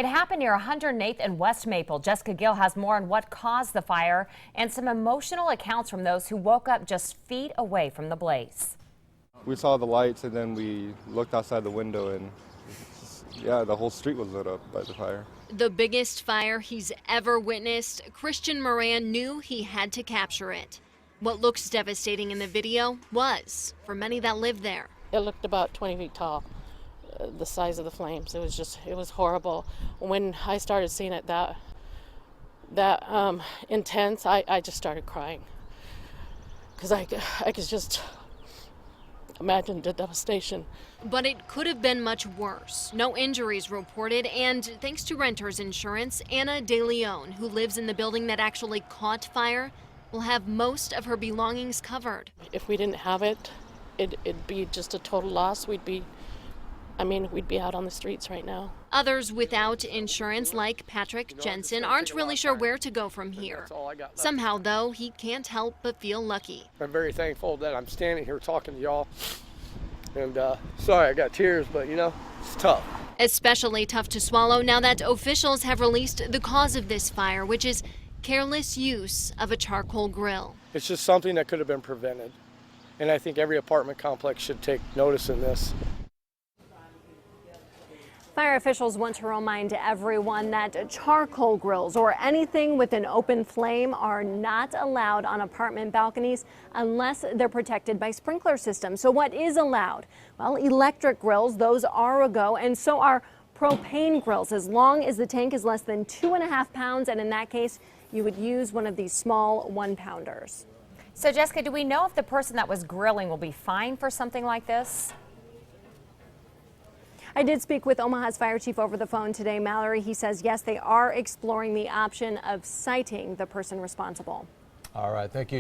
It happened near 108th and West Maple. Jessica Gill has more on what caused the fire and some emotional accounts from those who woke up just feet away from the blaze. We saw the lights and then we looked outside the window and yeah, the whole street was lit up by the fire. The biggest fire he's ever witnessed, Christian Moran knew he had to capture it. What looks devastating in the video was for many that lived there. It looked about 20 feet tall, the size of the flames. It was horrible. When I started seeing it that intense, I just started crying because I could just imagine the devastation. But it could have been much worse. No injuries reported, and thanks to renter's insurance, Anna De Leon, who lives in the building that actually caught fire, will have most of her belongings covered. If we didn't have it, it'd be just a total loss. We'd be out on the streets right now. Others without insurance, like Patrick Jensen, aren't really sure where to go from here. Somehow, though, he can't help but feel lucky. I'm very thankful that I'm standing here talking to y'all. And sorry, I got tears, but it's tough. Especially tough to swallow now that officials have released the cause of this fire, which is careless use of a charcoal grill. It's just something that could have been prevented. And I think every apartment complex should take notice in this. Fire officials want to remind everyone that charcoal grills or anything with an open flame are not allowed on apartment balconies unless they're protected by sprinkler systems. So what is allowed? Well, electric grills, those are a go, and so are propane grills, as long as the tank is less than 2.5 pounds, and in that case, you would use one of these small 1-pounders. So, Jessica, do we know if the person that was grilling will be fined for something like this? I did speak with Omaha's fire chief over the phone today, Mallory. He says, yes, they are exploring the option of citing the person responsible. All right, thank you.